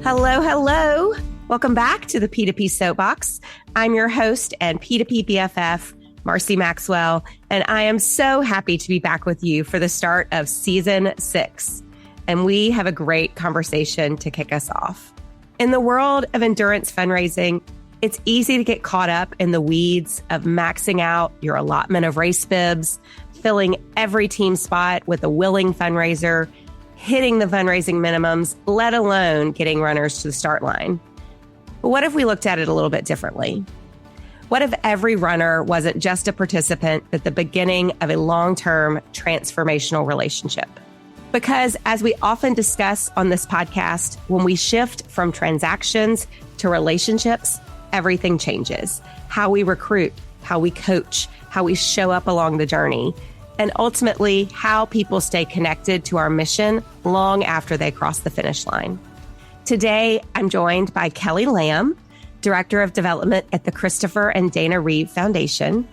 Hello, hello. Welcome back to the P2P Soap Box. I'm your host and P2P BFF, Marcie Maxwell, and I am so happy to be back with you for the start of season 6. And we have a great conversation to kick us off. In the world of endurance fundraising, it's easy to get caught up in the weeds of maxing out your allotment of race bibs, filling every team spot with a willing fundraiser, hitting the fundraising minimums, let alone getting runners to the start line. But what if we looked at it a little bit differently? What if every runner wasn't just a participant at the beginning of a long-term transformational relationship? Because as we often discuss on this podcast, when we shift from transactions to relationships, everything changes. How we recruit, how we coach, how we show up along the journey, and ultimately how people stay connected to our mission long after they cross the finish line. Today, I'm joined by Kelly Lamb, Director of Development at the Christopher and Dana Reeve Foundation.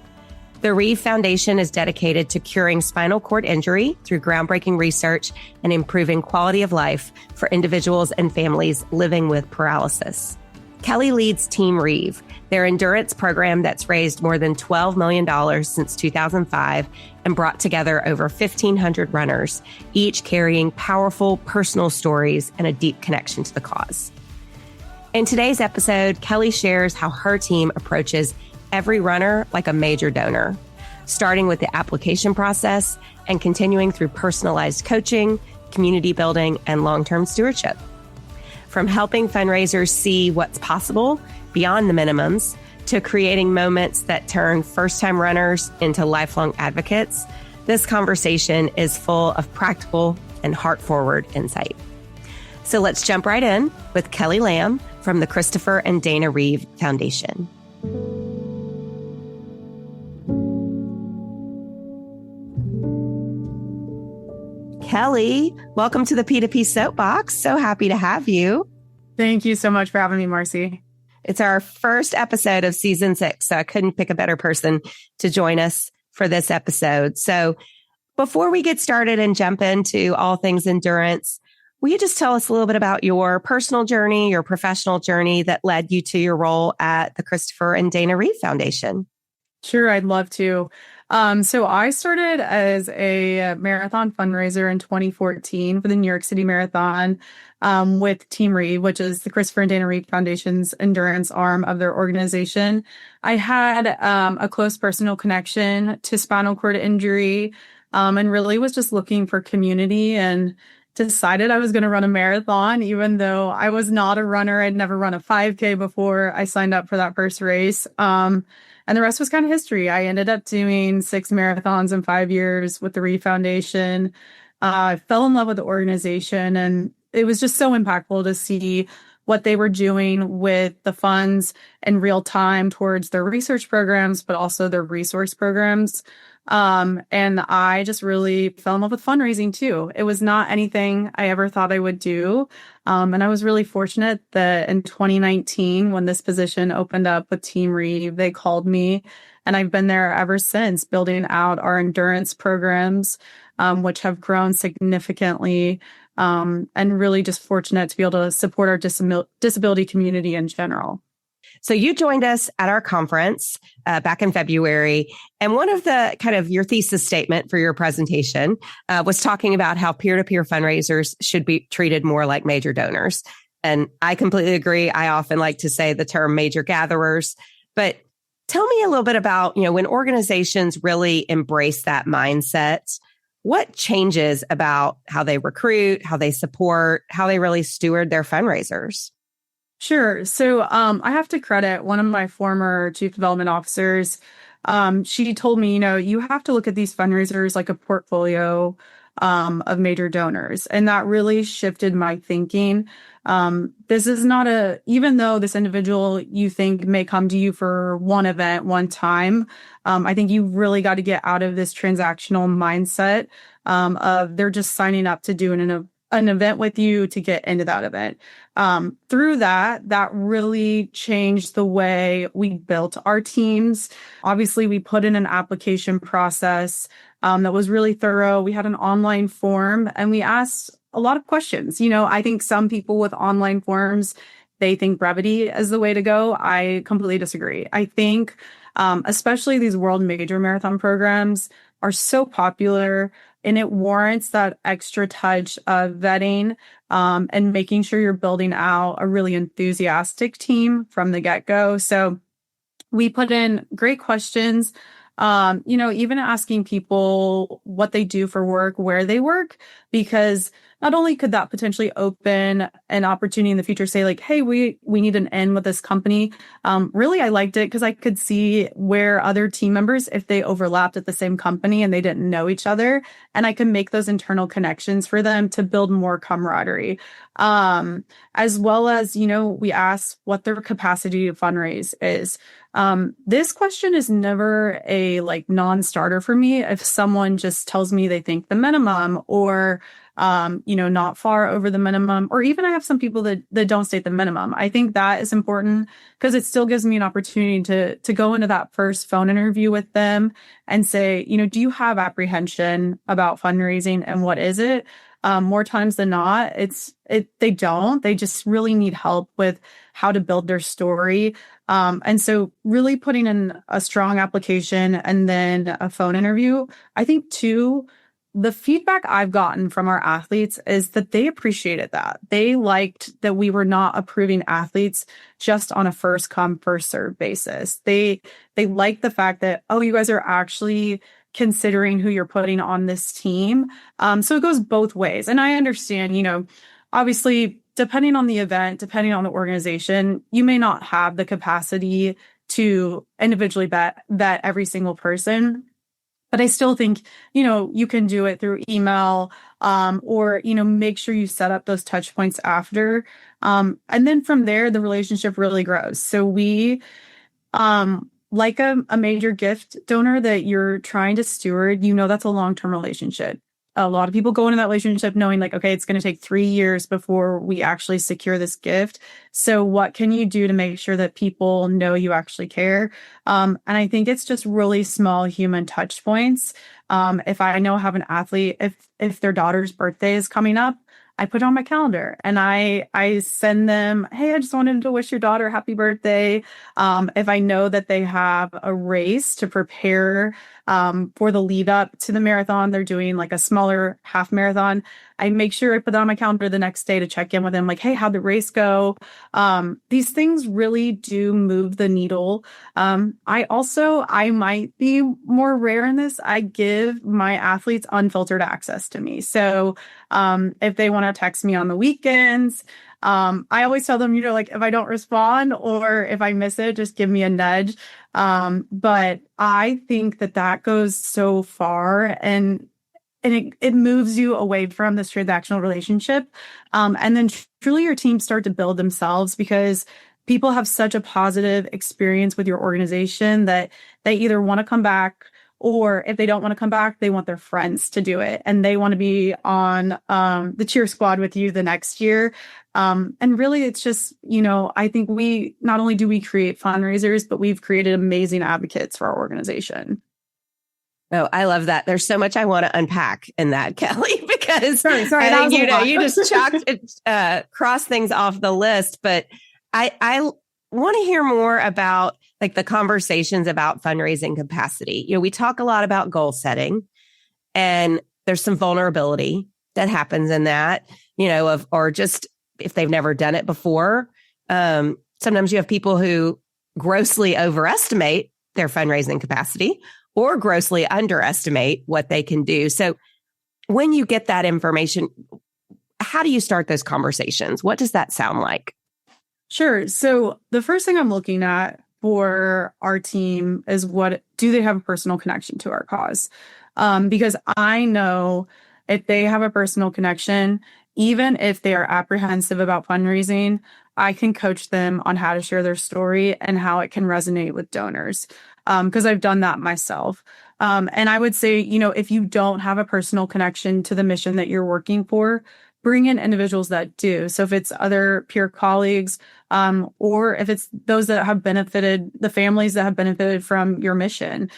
The Reeve Foundation is dedicated to curing spinal cord injury through groundbreaking research and improving quality of life for individuals and families living with paralysis. Kelly leads Team Reeve, their endurance program that's raised more than $12 million since 2005 and brought together over 1,500 runners, each carrying powerful personal stories and a deep connection to the cause. In today's episode, Kelly shares how her team approaches every runner like a major donor, starting with the application process and continuing through personalized coaching, community building, and long-term stewardship. From helping fundraisers see what's possible beyond the minimums to creating moments that turn first-time runners into lifelong advocates, this conversation is full of practical and heart-forward insight. So let's jump right in with Kelly Lamb from the Christopher and Dana Reeve Foundation. Kelly, welcome to the P2P Soap Box. So happy to have you. Thank you so much for having me, Marcie. It's our first episode of season 6, so I couldn't pick a better person to join us for this episode. So before we get started and jump into all things endurance, will you just tell us a little bit about your personal journey, your professional journey that led you to your role at the Christopher and Dana Reeve Foundation? Sure, I'd love to. So I started as a marathon fundraiser in 2014 for the New York City Marathon with Team Reeve, which is the Christopher and Dana Reeve Foundation's endurance arm of their organization. I had a close personal connection to spinal cord injury and really was just looking for community and decided I was going to run a marathon, even though I was not a runner. I'd never run a 5K before I signed up for that first race. And the rest was kind of history. I ended up doing 6 marathons in 5 years with the Reeve Foundation. I fell in love with the organization, and it was just so impactful to see what they were doing with the funds in real time towards their research programs, but also their resource programs. And I just really fell in love with fundraising too. It was not anything I ever thought I would do. And I was really fortunate that in 2019, when this position opened up with Team Reeve, they called me, and I've been there ever since, building out our endurance programs, which have grown significantly, and really just fortunate to be able to support our disability community in general. So you joined us at our conference back in February, and one of the kind of your thesis statement for your presentation was talking about how peer-to-peer fundraisers should be treated more like major donors. And I completely agree. I often like to say the term major gatherers, but tell me a little bit about, when organizations really embrace that mindset, what changes about how they recruit, how they support, how they really steward their fundraisers? Sure. So I have to credit one of my former chief development officers. She told me, you have to look at these fundraisers like a portfolio of major donors. And that really shifted my thinking. This is not even though this individual you think may come to you for one event, one time, I think you really got to get out of this transactional mindset of they're just signing up to do an event with you to get into that event. Through that really changed the way we built our teams. Obviously, we put in an application process that was really thorough. We had an online form, and we asked a lot of questions. You know, I think some people with online forums, they think brevity is the way to go. I completely disagree. I think, especially these world major marathon programs are so popular, and it warrants that extra touch of vetting, and making sure you're building out a really enthusiastic team from the get-go. So we put in great questions, you know, even asking people what they do for work, where they work, because not only could that potentially open an opportunity in the future, say like, hey, we need an in with this company. Really, I liked it because I could see where other team members, if they overlapped at the same company and they didn't know each other, and I could make those internal connections for them to build more camaraderie. As well as, you know, we asked what their capacity to fundraise is. This question is never a like non-starter for me. If someone just tells me they think the minimum, or you know, not far over the minimum, or even I have some people that don't state the minimum. I think that is important because it still gives me an opportunity to go into that first phone interview with them and say, you know, do you have apprehension about fundraising, and what is it? More times than not, they don't. They just really need help with how to build their story. And so really putting in a strong application and then a phone interview. I think too, the feedback I've gotten from our athletes is that they appreciated that. They liked that we were not approving athletes just on a first come, first serve basis. They liked the fact that, oh, you guys are actually considering who you're putting on this team. So it goes both ways. And I understand, you know, obviously, depending on the event, depending on the organization, you may not have the capacity to individually vet every single person. But I still think, you know, you can do it through email, or, you know, make sure you set up those touch points after. And then from there, the relationship really grows. So we, like a major gift donor that you're trying to steward, you know, that's a long-term relationship. A lot of people go into that relationship knowing like, okay, it's going to take 3 years before we actually secure this gift. So what can you do to make sure that people know you actually care? And I think it's just really small human touch points. If I know I have an athlete, if their daughter's birthday is coming up, I put it on my calendar and I send them, hey, I just wanted to wish your daughter happy birthday. If I know that they have a race to prepare for the lead up to the marathon, they're doing like a smaller half marathon, I make sure I put that on my calendar the next day to check in with them, like, hey, how'd the race go? These things really do move the needle. I might be more rare in this. I give my athletes unfiltered access to me. So if they want to text me on the weekends, I always tell them, you know, like if I don't respond or if I miss it, just give me a nudge. But I think that goes so far, and it moves you away from this transactional relationship. And then truly your teams start to build themselves because people have such a positive experience with your organization that they either want to come back, or if they don't want to come back, they want their friends to do it. And they want to be on the cheer squad with you the next year. And really, it's just, you know, I think we not only do we create fundraisers, but we've created amazing advocates for our organization. Oh, I love that. There's so much I want to unpack in that, Kelly, because sorry, I think, you just cross things off the list. But I want to hear more about like the conversations about fundraising capacity. You know, we talk a lot about goal setting, and there's some vulnerability that happens in that, you know, or just if they've never done it before. Sometimes you have people who grossly overestimate their fundraising capacity or grossly underestimate what they can do. So when you get that information, how do you start those conversations? What does that sound like? Sure. So the first thing I'm looking at for our team is do they have a personal connection to our cause? Because I know if they have a personal connection, even if they are apprehensive about fundraising, I can coach them on how to share their story and how it can resonate with donors. Because I've done that myself. And I would say, you know, if you don't have a personal connection to the mission that you're working for, bring in individuals that do. So if it's other peer colleagues, or if it's those that have benefited, the families that have benefited from your mission,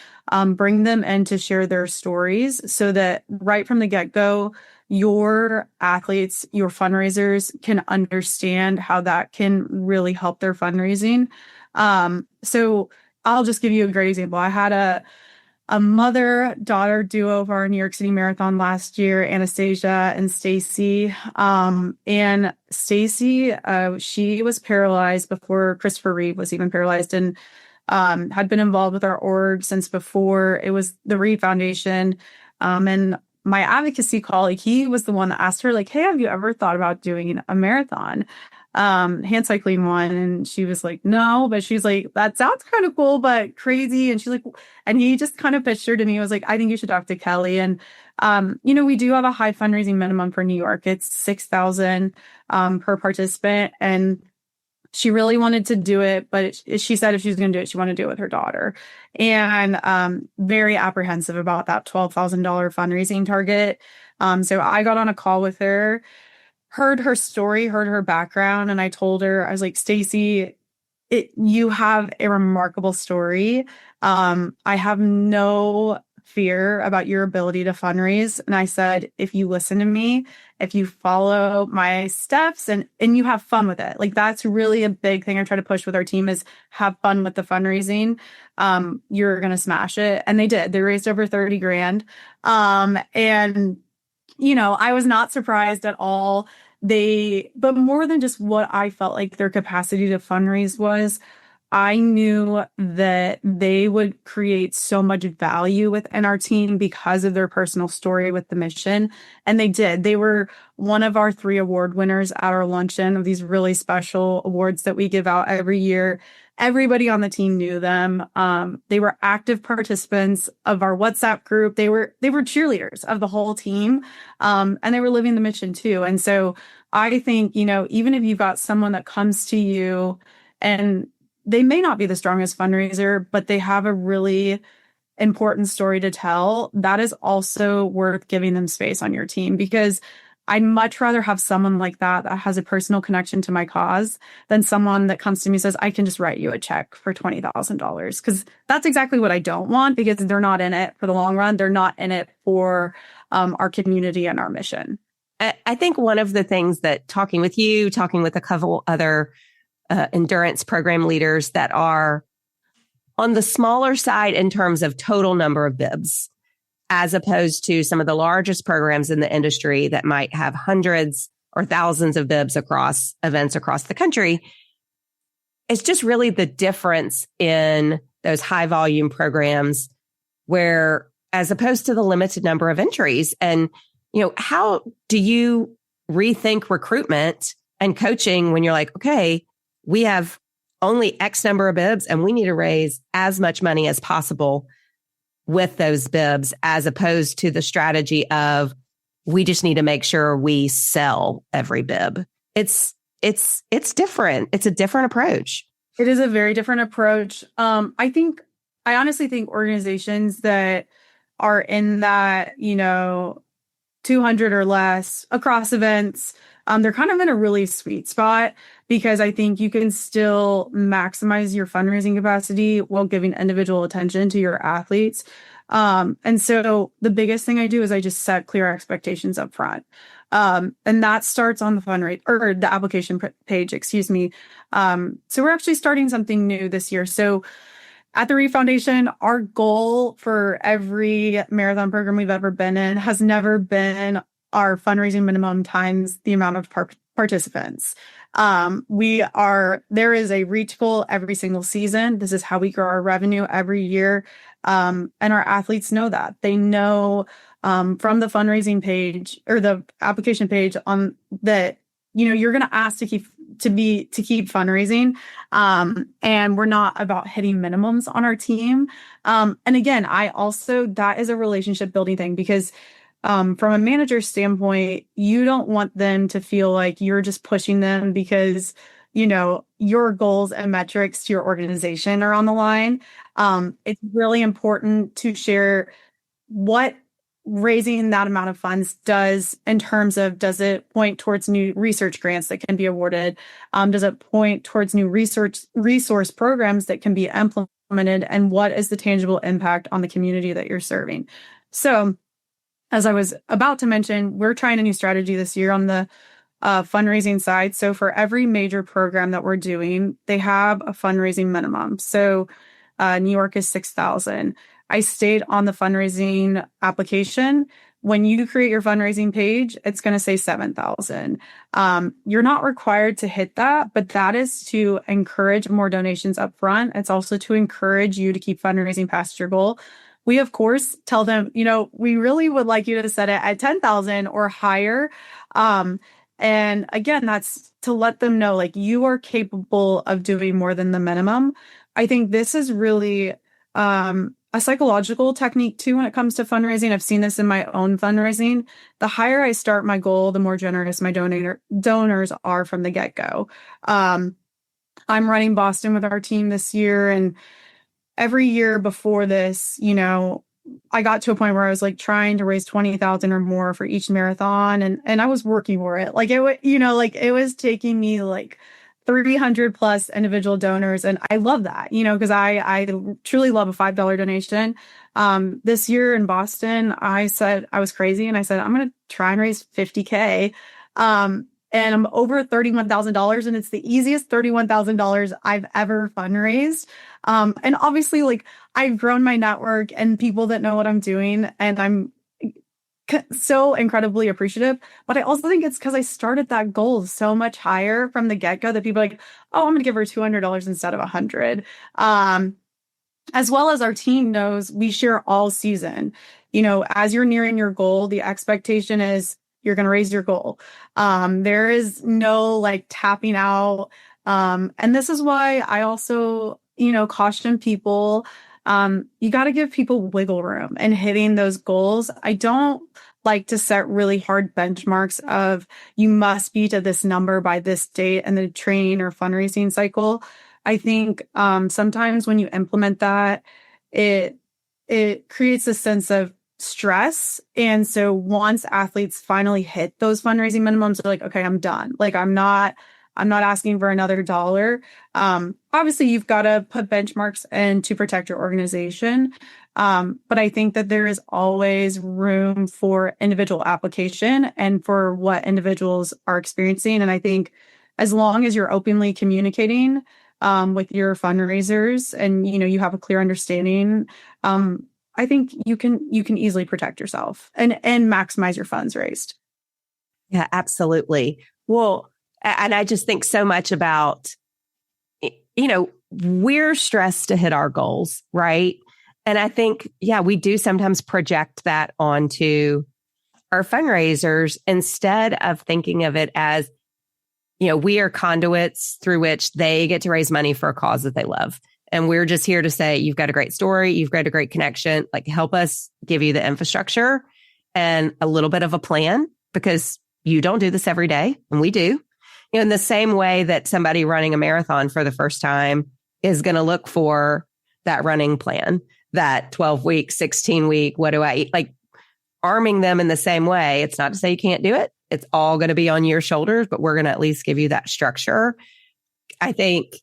bring them in to share their stories so that right from the get-go, your athletes, your fundraisers can understand how that can really help their fundraising. So I'll just give you a great example. I had a mother-daughter duo for our New York City Marathon last year, Anastasia and Stacy. And Stacy, she was paralyzed before Christopher Reeve was even paralyzed, and had been involved with our org since before it was the Reeve Foundation. And my advocacy colleague, he was the one that asked her, like, hey, have you ever thought about doing a marathon? Hand cycling one. And she was like, no, but she's like, that sounds kind of cool, but crazy. And she's like, and he just kind of pitched her to me. He was like, I think you should talk to Kelly. And, we do have a high fundraising minimum for New York. It's 6,000, per participant. And she really wanted to do it, but she said if she was going to do it, she wanted to do it with her daughter. And very apprehensive about that $12,000 fundraising target. So I got on a call with her, heard her story, heard her background, and I told her, I was like, Stacy, you have a remarkable story. I have no fear about your ability to fundraise. And I said, if you listen to me, if you follow my steps and you have fun with it, like that's really a big thing I try to push with our team is have fun with the fundraising. You're going to smash it. And they did. They raised over 30 grand. And I was not surprised at all. But more than just what I felt like their capacity to fundraise was, I knew that they would create so much value within our team because of their personal story with the mission. And they did. They were one of our 3 award winners at our luncheon of these really special awards that we give out every year. Everybody on the team knew them. They were active participants of our WhatsApp group. They were cheerleaders of the whole team. And they were living the mission too. And so I think, even if you've got someone that comes to you and they may not be the strongest fundraiser, but they have a really important story to tell, that is also worth giving them space on your team, because I'd much rather have someone like that has a personal connection to my cause than someone that comes to me and says, I can just write you a check for $20,000. Because that's exactly what I don't want, because they're not in it for the long run. They're not in it for our community and our mission. I think one of the things that talking with a couple other endurance program leaders that are on the smaller side in terms of total number of bibs, as opposed to some of the largest programs in the industry that might have hundreds or thousands of bibs across events across the country. It's just really the difference in those high volume programs where, as opposed to the limited number of entries. And, how do you rethink recruitment and coaching when you're like, okay, we have only X number of bibs and we need to raise as much money as possible with those bibs, as opposed to the strategy of we just need to make sure we sell every bib. It's different. It's a different approach. It is a very different approach. I honestly think organizations that are in that, 200 or less across events, they're kind of in a really sweet spot, because I think you can still maximize your fundraising capacity while giving individual attention to your athletes. And so the biggest thing I do is I just set clear expectations up front. And that starts on the fundraise or the application page, excuse me. So we're actually starting something new this year. So at the Reeve Foundation, our goal for every marathon program we've ever been in has never been our fundraising minimum times the amount of participants. There is a reach goal every single season. This is how we grow our revenue every year. And our athletes know that. They know from the fundraising page or the application page on that, you're going to ask to keep fundraising. And we're not about hitting minimums on our team. And again, that is a relationship building thing, because from a manager's standpoint, you don't want them to feel like you're just pushing them because, your goals and metrics to your organization are on the line. It's really important to share what raising that amount of funds does in terms of, does it point towards new research grants that can be awarded? Does it point towards new resource programs that can be implemented? And what is the tangible impact on the community that you're serving? So as I was about to mention, we're trying a new strategy this year on the fundraising side. So for every major program that we're doing, they have a fundraising minimum. So New York is 6,000. I state on the fundraising application, when you create your fundraising page, it's going to say 7,000. You're not required to hit that, but that is to encourage more donations up front. It's also to encourage you to keep fundraising past your goal. We, of course, tell them, we really would like you to set it at 10,000 or higher. And again, that's to let them know, like, you are capable of doing more than the minimum. I think this is really a psychological technique too when it comes to fundraising. I've seen this in my own fundraising. The higher I start my goal, the more generous my donors are from the get-go. I'm running Boston with our team this year, and every year before this, I got to a point where I was like trying to raise 20,000 or more for each marathon. And I was working for it. Like it was taking me like 300 plus individual donors. And I love that, because I truly love a $5 donation. This year in Boston, I said I was crazy. And I said, I'm going to try and raise 50K. And I'm over $31,000, and it's the easiest $31,000 I've ever fundraised. And obviously, like, I've grown my network and people that know what I'm doing, and I'm so incredibly appreciative. But I also think it's because I started that goal so much higher from the get-go that people are like, oh, I'm going to give her $200 instead of $100. As well as our team knows, we share all season. As you're nearing your goal, the expectation is you're going to raise your goal. There is no like tapping out. And this is why I also, caution people, you got to give people wiggle room in hitting those goals. I don't like to set really hard benchmarks of you must be to this number by this date and the training or fundraising cycle. I think sometimes when you implement that, it creates a sense of stress. And so once athletes finally hit those fundraising minimums, they're like, okay, I'm done. Like, I'm not asking for another dollar. Obviously you've got to put benchmarks in to protect your organization. But I think that there is always room for individual application and for what individuals are experiencing. And I think as long as you're openly communicating with your fundraisers and, you have a clear understanding, I think you can easily protect yourself and maximize your funds raised. Yeah, absolutely. Well, and I just think so much about, we're stressed to hit our goals, right? And I think, we do sometimes project that onto our fundraisers instead of thinking of it as, we are conduits through which they get to raise money for a cause that they love. And we're just here to say, you've got a great story, you've got a great connection, like help us give you the infrastructure and a little bit of a plan, because you don't do this every day and we do. In the same way that somebody running a marathon for the first time is going to look for that running plan, that 12-week, 16-week, what do I eat? Like arming them in the same way. It's not to say you can't do it. It's all going to be on your shoulders, but we're going to at least give you that structure. I think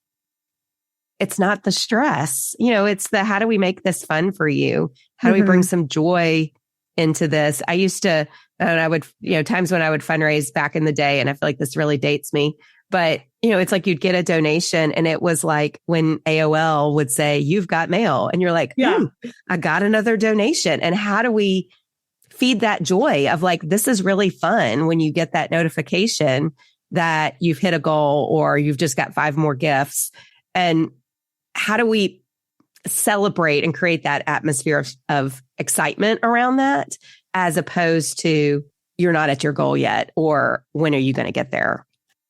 it's not the stress, it's the, how do we make this fun for you? How do we bring some joy into this? I used to, and I would, times when I would fundraise back in the day, and I feel like this really dates me, but it's like you'd get a donation and it was like when AOL would say, you've got mail, and you're like, I got another donation. And how do we feed that joy of like, this is really fun when you get that notification that you've hit a goal or you've just got 5 more gifts. And how do we celebrate and create that atmosphere of excitement around that, as opposed to you're not at your goal yet, or when are you going to get there?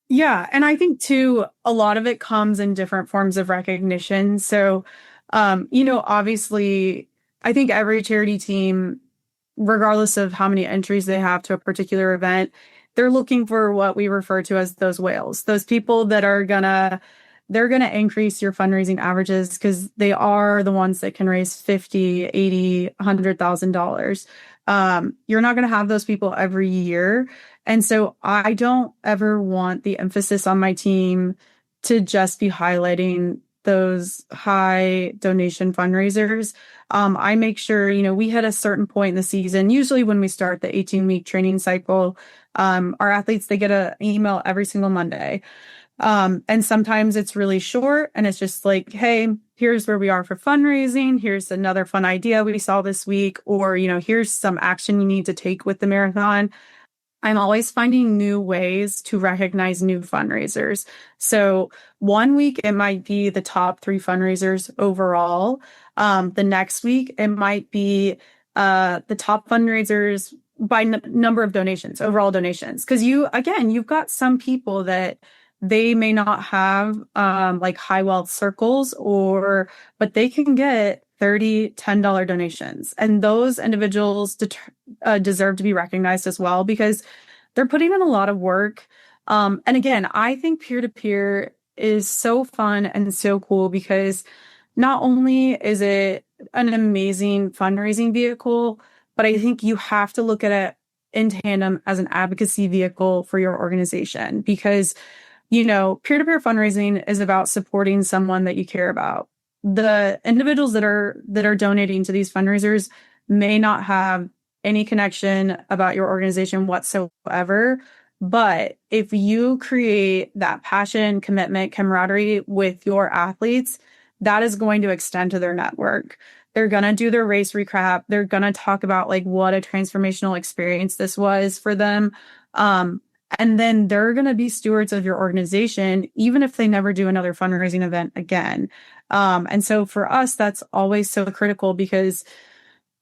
Yeah. And I think too, a lot of it comes in different forms of recognition. So, obviously, I think every charity team, regardless of how many entries they have to a particular event, they're looking for what we refer to as those whales, those people that are they're going to increase your fundraising averages because they are the ones that can raise $50, $80, $100,000. You're not going to have those people every year. And so I don't ever want the emphasis on my team to just be highlighting those high donation fundraisers, I make sure, we hit a certain point in the season. Usually when we start the 18-week training cycle, our athletes, they get an email every single Monday. And sometimes it's really short and it's just like, hey, here's where we are for fundraising. Here's another fun idea we saw this week, or, here's some action you need to take with the marathon. I'm always finding new ways to recognize new fundraisers. So one week it might be the top 3 fundraisers overall. The next week it might be the top fundraisers by number of donations, overall donations. Because you've got some people that they may not have like high wealth circles, but they can get $10 donations. And those individuals deserve to be recognized as well because they're putting in a lot of work. And again, I think peer-to-peer is so fun and so cool because not only is it an amazing fundraising vehicle, but I think you have to look at it in tandem as an advocacy vehicle for your organization because peer-to-peer fundraising is about supporting someone that you care about. The individuals that are donating to these fundraisers may not have any connection about your organization whatsoever. But if you create that passion, commitment, camaraderie with your athletes, that is going to extend to their network. They're going to do their race recap. They're going to talk about like what a transformational experience this was for them. And then they're going to be stewards of your organization, even if they never do another fundraising event again. And so for us, that's always so critical because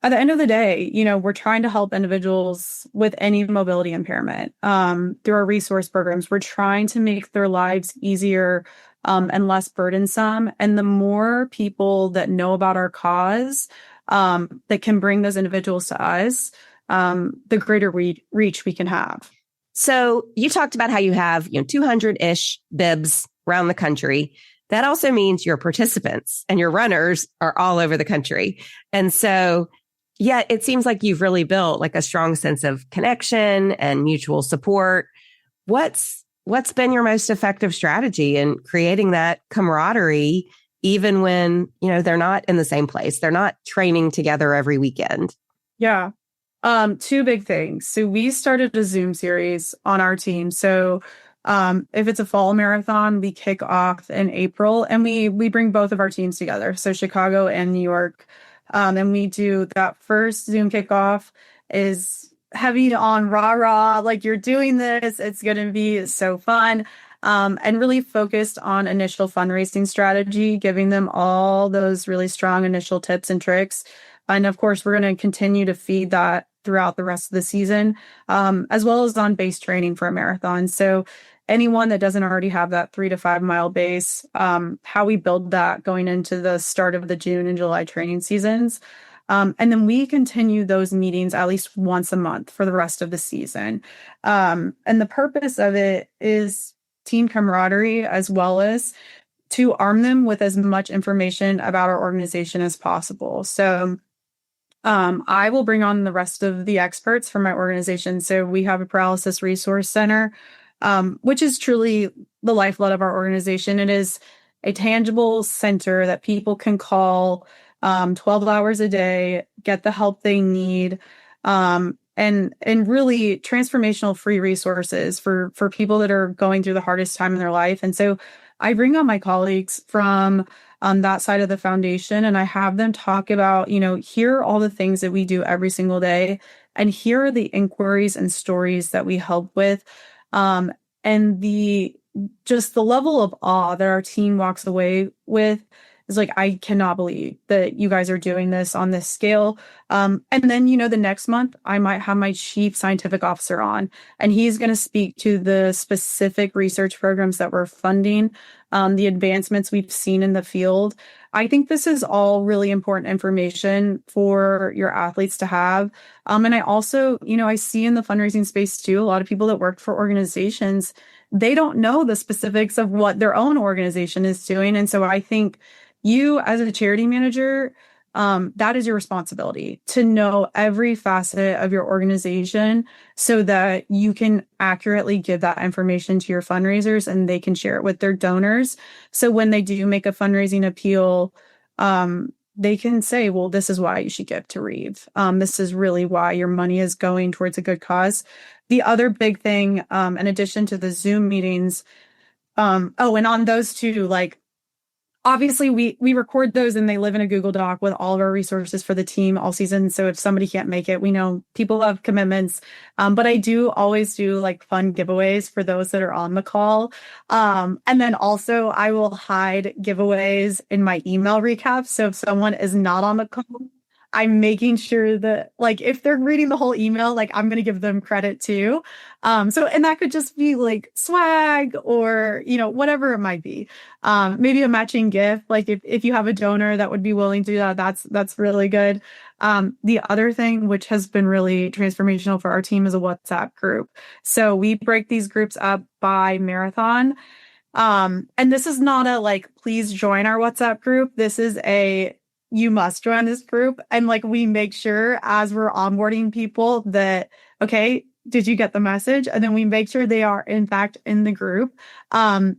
at the end of the day, we're trying to help individuals with any mobility impairment through our resource programs. We're trying to make their lives easier and less burdensome. And the more people that know about our cause that can bring those individuals to us, the greater reach we can have. So you talked about how you have 200-ish Bibs around the country. That also means your participants and your runners are all over the country. And so, yeah, it seems like you've really built like a strong sense of connection and mutual support. What's been your most effective strategy in creating that camaraderie, even when, they're not in the same place? They're not training together every weekend. Yeah. 2 big things. So we started a Zoom series on our team. So if it's a fall marathon, we kick off in April and we bring both of our teams together. So Chicago and New York. And we do that first Zoom kickoff is heavy on rah, like you're doing this. It's going to be so fun. And really focused on initial fundraising strategy, giving them all those really strong initial tips and tricks. And of course, we're going to continue to feed that throughout the rest of the season, as well as on base training for a marathon. So anyone that doesn't already have that 3 to 5 mile base, how we build that going into the start of the June and July training seasons. And then we continue those meetings at least once a month for the rest of the season. And the purpose of it is team camaraderie, as well as to arm them with as much information about our organization as possible. So I will bring on the rest of the experts from my organization. So we have a paralysis resource center, which is truly the lifeblood of our organization. It is a tangible center that people can call 12 hours a day, get the help they need, and really transformational free resources for people that are going through the hardest time in their life. And so I bring on my colleagues from that side of the foundation, and I have them talk about, here are all the things that we do every single day, and here are the inquiries and stories that we help with. And the level of awe that our team walks away with is like, I cannot believe that you guys are doing this on this scale. And then, the next month I might have my chief scientific officer on, and he's going to speak to the specific research programs that we're funding, the advancements we've seen in the field. I think this is all really important information for your athletes to have. And I also, I see in the fundraising space too, a lot of people that work for organizations, they don't know the specifics of what their own organization is doing. And so I think you as a charity manager, that is your responsibility to know every facet of your organization so that you can accurately give that information to your fundraisers and they can share it with their donors. So when they do make a fundraising appeal, they can say, well, this is why you should give to Reeve. This is really why your money is going towards a good cause. The other big thing, in addition to the Zoom meetings, and on those two, like, obviously we record those and they live in a Google Doc with all of our resources for the team all season. So if somebody can't make it, we know people have commitments. But I do always do like fun giveaways for those that are on the call. And then also I will hide giveaways in my email recap. So if someone is not on the call, I'm making sure that, like, if they're reading the whole email, like, I'm going to give them credit too. And that could just be like swag or, whatever it might be. Maybe a matching gift. Like if you have a donor that would be willing to do that, that's really good. The other thing, which has been really transformational for our team, is a WhatsApp group. So we break these groups up by marathon. And this is not a, like, please join our WhatsApp group. This is you must join this group. And like, we make sure as we're onboarding people that, okay, did you get the message? And then we make sure they are in fact in the group. And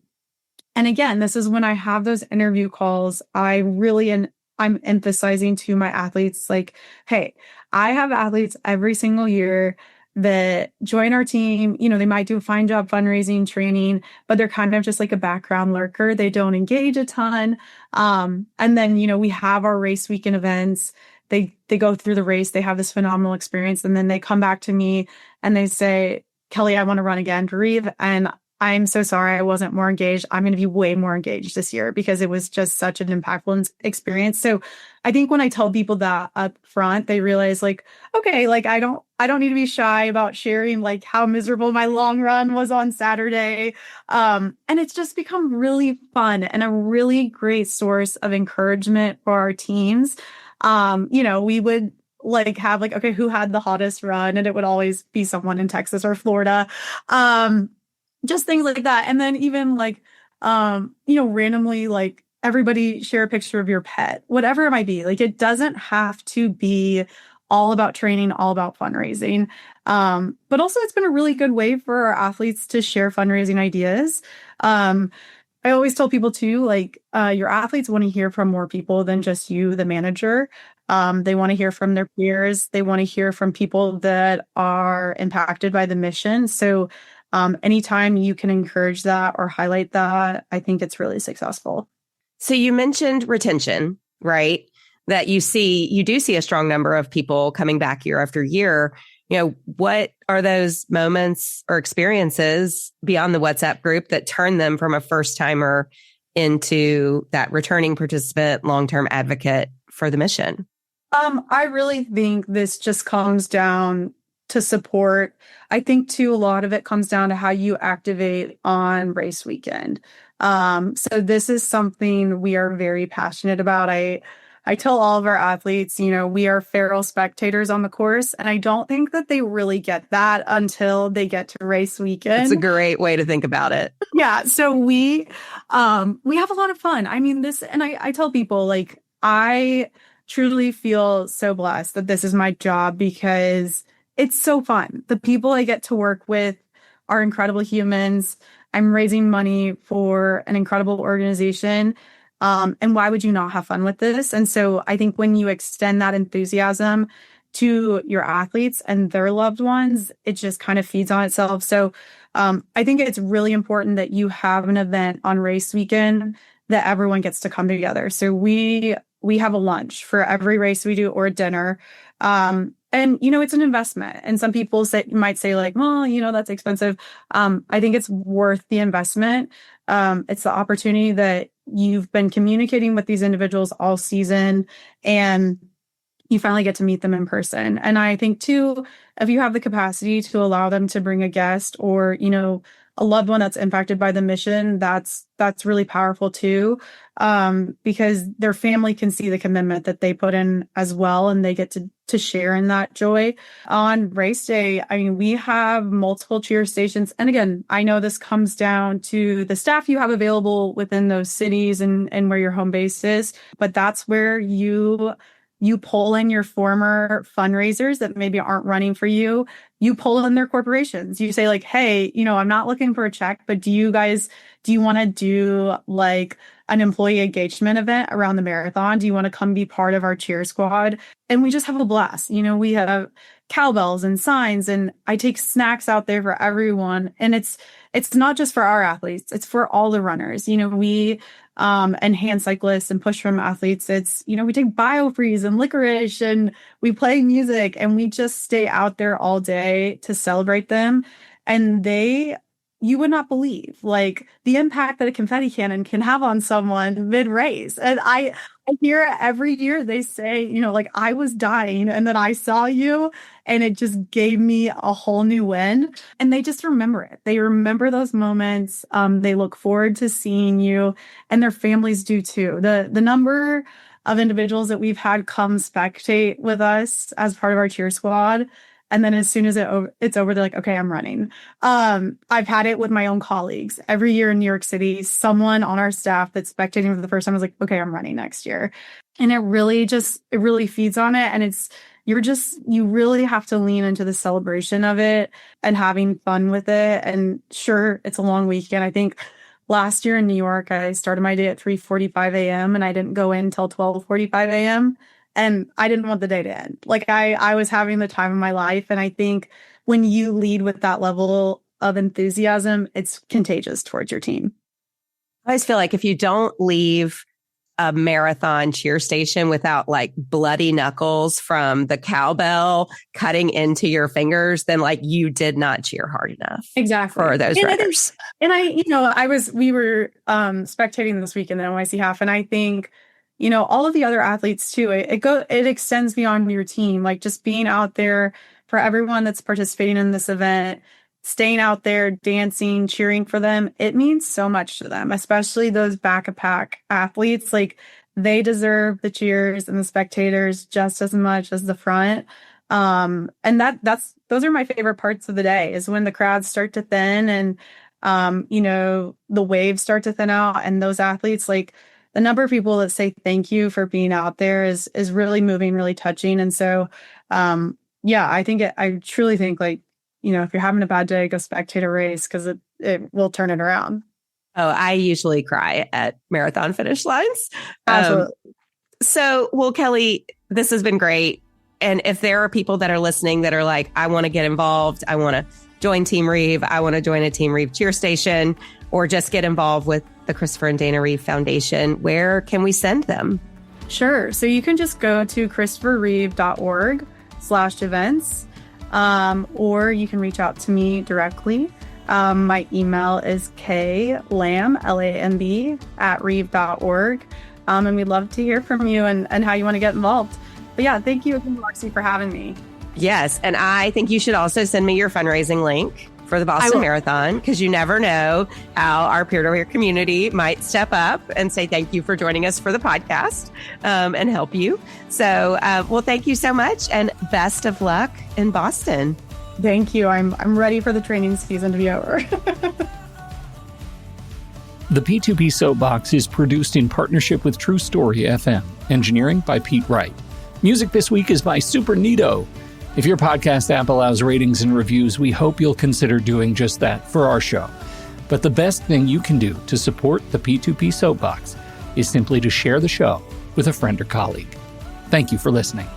again, this is when I have those interview calls, I'm emphasizing to my athletes, like, hey, I have athletes every single year that join our team. They might do a fine job fundraising training, but they're kind of just like a background lurker. They don't engage a ton. And then, we have our race weekend events. They go through the race. They have this phenomenal experience. And then they come back to me and they say, Kelly, I want to run again for Reeve. And I'm so sorry I wasn't more engaged. I'm going to be way more engaged this year because it was just such an impactful experience. So I think when I tell people that up front, they realize, like, okay, like I don't need to be shy about sharing like how miserable my long run was on Saturday. And it's just become really fun and a really great source of encouragement for our teams. We would like have like, okay, who had the hottest run? And it would always be someone in Texas or Florida. Just things like that. And then even like, randomly, like, everybody share a picture of your pet, whatever it might be. Like, it doesn't have to be all about training, all about fundraising. But also it's been a really good way for our athletes to share fundraising ideas. I always tell people too, like, your athletes want to hear from more people than just you, the manager. They want to hear from their peers. They want to hear from people that are impacted by the mission. So anytime you can encourage that or highlight that, I think it's really successful. So you mentioned retention, right? That you do see a strong number of people coming back year after year. What are those moments or experiences beyond the WhatsApp group that turn them from a first timer into that returning participant, long-term advocate for the mission? I really think this just comes down to support. I think too, a lot of it comes down to how you activate on race weekend. So this is something we are very passionate about. I tell all of our athletes, we are feral spectators on the course, and I don't think that they really get that until they get to race weekend. It's a great way to think about it. Yeah. So we have a lot of fun. I mean, I tell people, like, I truly feel so blessed that this is my job because it's so fun. The people I get to work with are incredible humans. I'm raising money for an incredible organization. And why would you not have fun with this? And so I think when you extend that enthusiasm to your athletes and their loved ones, it just kind of feeds on itself. So I think it's really important that you have an event on race weekend that everyone gets to come together. So we have a lunch for every race we do, or a dinner. And, it's an investment. And some people might say like, well, that's expensive. I think it's worth the investment. It's the opportunity that you've been communicating with these individuals all season, and you finally get to meet them in person. And I think too, if you have the capacity to allow them to bring a guest or, a loved one that's impacted by the mission, that's really powerful too, because their family can see the commitment that they put in as well, and they get to share in that joy. On race day, I mean, we have multiple cheer stations. And again, I know this comes down to the staff you have available within those cities and where your home base is, but that's where you You pull in your former fundraisers that maybe aren't running for you. You pull in their corporations. You say like, hey, I'm not looking for a check, but do you want to do like an employee engagement event around the marathon? Do you want to come be part of our cheer squad? And we just have a blast. We have cowbells and signs, and I take snacks out there for everyone. And it's not just for our athletes, it's for all the runners. We and hand cyclists and push from athletes. It's, we take BioFreeze and licorice and we play music and we just stay out there all day to celebrate them. And you would not believe like the impact that a confetti cannon can have on someone mid-race. And I hear it every year. They say, like I was dying and then I saw you and it just gave me a whole new win. And they just remember it. They remember those moments. They look forward to seeing you, and their families do too. The number of individuals that we've had come spectate with us as part of our cheer squad, and then as soon as it's over, they're like, okay, I'm running. I've had it with my own colleagues. Every year in New York City, someone on our staff that's spectating for the first time was like, okay, I'm running next year. And it really feeds on it. And you really have to lean into the celebration of it and having fun with it. And sure, it's a long weekend. I think last year in New York, I started my day at 3:45 a.m. and I didn't go in until 12:45 a.m. And I didn't want the day to end. Like I was having the time of my life. And I think when you lead with that level of enthusiasm, it's contagious towards your team. I always feel like if you don't leave a marathon cheer station without like bloody knuckles from the cowbell cutting into your fingers, then like you did not cheer hard enough. Exactly. For those runners. And we were spectating this week in the NYC half. And I think, all of the other athletes too, it extends beyond your team, like just being out there for everyone that's participating in this event, staying out there, dancing, cheering for them. It means so much to them, especially those back-a-pack athletes. Like they deserve the cheers and the spectators just as much as the front. And those are my favorite parts of the day, is when the crowds start to thin and, the waves start to thin out, and those athletes, like, the number of people that say thank you for being out there is really moving, really touching. And so, I truly think like, if you're having a bad day, go spectate a race because it will turn it around. Oh, I usually cry at marathon finish lines. Absolutely. Well, Kelly, this has been great. And if there are people that are listening that are like, I want to get involved, I want to join Team Reeve, I want to join a Team Reeve cheer station, or just get involved with the Christopher and Dana Reeve Foundation, where can we send them? Sure. So you can just go to christopherreeve.org/events, or you can reach out to me directly. My email is klamb, LAMB, @reeve.org. And we'd love to hear from you and how you want to get involved. But yeah, thank you again, Marcie, for having me. Yes. And I think you should also send me your fundraising link for the Boston Marathon, because you never know how our peer-to-peer community might step up and say thank you for joining us for the podcast and help you. So, thank you so much, and best of luck in Boston. Thank you. I'm ready for the training season to be over. The P2P Soap Box is produced in partnership with True Story FM. Engineering by Pete Wright. Music this week is by Super Neato. If your podcast app allows ratings and reviews, we hope you'll consider doing just that for our show. But the best thing you can do to support the P2P Soap Box is simply to share the show with a friend or colleague. Thank you for listening.